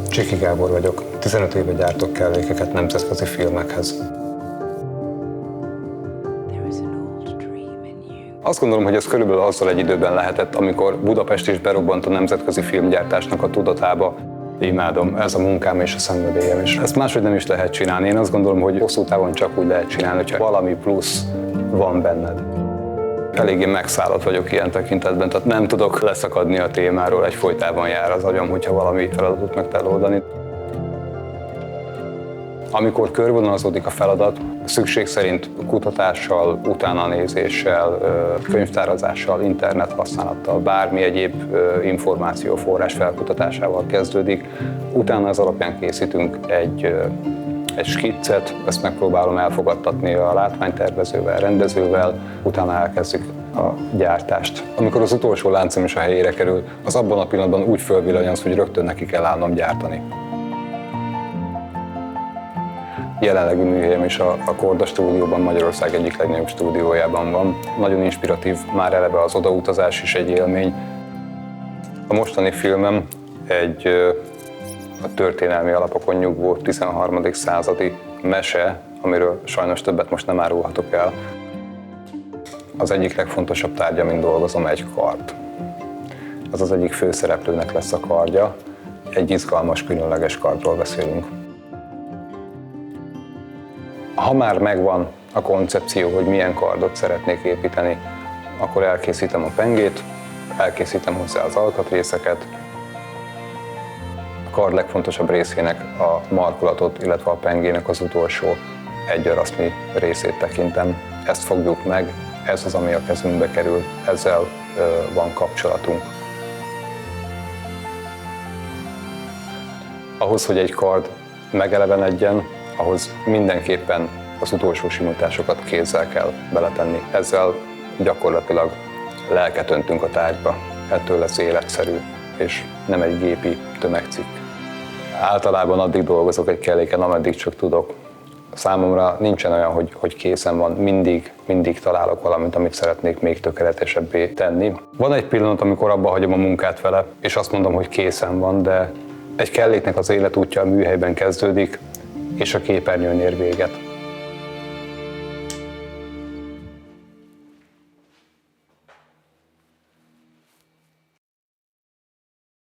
Csiki Gábor vagyok, 15 éve gyártok kellékeket nemzetközi filmekhez. Azt gondolom, hogy ez körülbelül azzal egy időben lehetett, amikor Budapest is berobbant a nemzetközi filmgyártásnak a tudatába. Imádom, ez a munkám és a szenvedélyem is. Ezt máshogy nem is lehet csinálni. Én azt gondolom, hogy hosszú távon csak úgy lehet csinálni, hogyha valami plusz van benned. Eléggé megszállott vagyok ilyen tekintetben, tehát nem tudok leszakadni a témáról, egyfolytában jár az agyam, hogyha valami feladatot meg kell oldani. Amikor körvonalazódik a feladat, szükség szerint kutatással, utánanézéssel, könyvtárazással, internet használattal, bármi egyéb információforrás felkutatásával kezdődik. Utána az alapján készítünk egy skiccet, ezt megpróbálom elfogadtatni a látványtervezővel, rendezővel, utána elkezdjük a gyártást. Amikor az utolsó láncem is a helyére kerül, az abban a pillanatban úgy fölvillanyoz, hogy rögtön neki kell állnom gyártani. Jelenlegi műhelyem is a Korda stúdióban, Magyarország egyik legnagyobb stúdiójában van. Nagyon inspiratív, már eleve az odautazás is egy élmény. A mostani filmem egy a történelmi alapokon nyugvó 13. századi mese, amiről sajnos többet most nem árulhatok el. Az egyik legfontosabb tárgya, amin dolgozom, egy kard. Ez az egyik főszereplőnek lesz a kardja. Egy izgalmas, különleges kardról beszélünk. Ha már megvan a koncepció, hogy milyen kardot szeretnék építeni, akkor elkészítem a pengét, elkészítem hozzá az alkatrészeket. A kard legfontosabb részének a markolatot, illetve a pengének az utolsó egyarasznyi részét tekintem. Ezt fogjuk meg, ez az, ami a kezünkbe kerül, ezzel van kapcsolatunk. Ahhoz, hogy egy kard megelevenedjen, ahhoz mindenképpen az utolsó simításokat kézzel kell beletenni. Ezzel gyakorlatilag lelket öntünk a tárgyba. Ettől lesz életszerű, és nem egy gépi tömegcikk. Általában addig dolgozok egy kelléken, ameddig csak tudok. Számomra nincsen olyan, hogy készen van, mindig találok valamit, amit szeretnék még tökéletesebbé tenni. Van egy pillanat, amikor abba hagyom a munkát vele, és azt mondom, hogy készen van, de egy kelléknek az életútja a műhelyben kezdődik, és a képernyőn ér véget.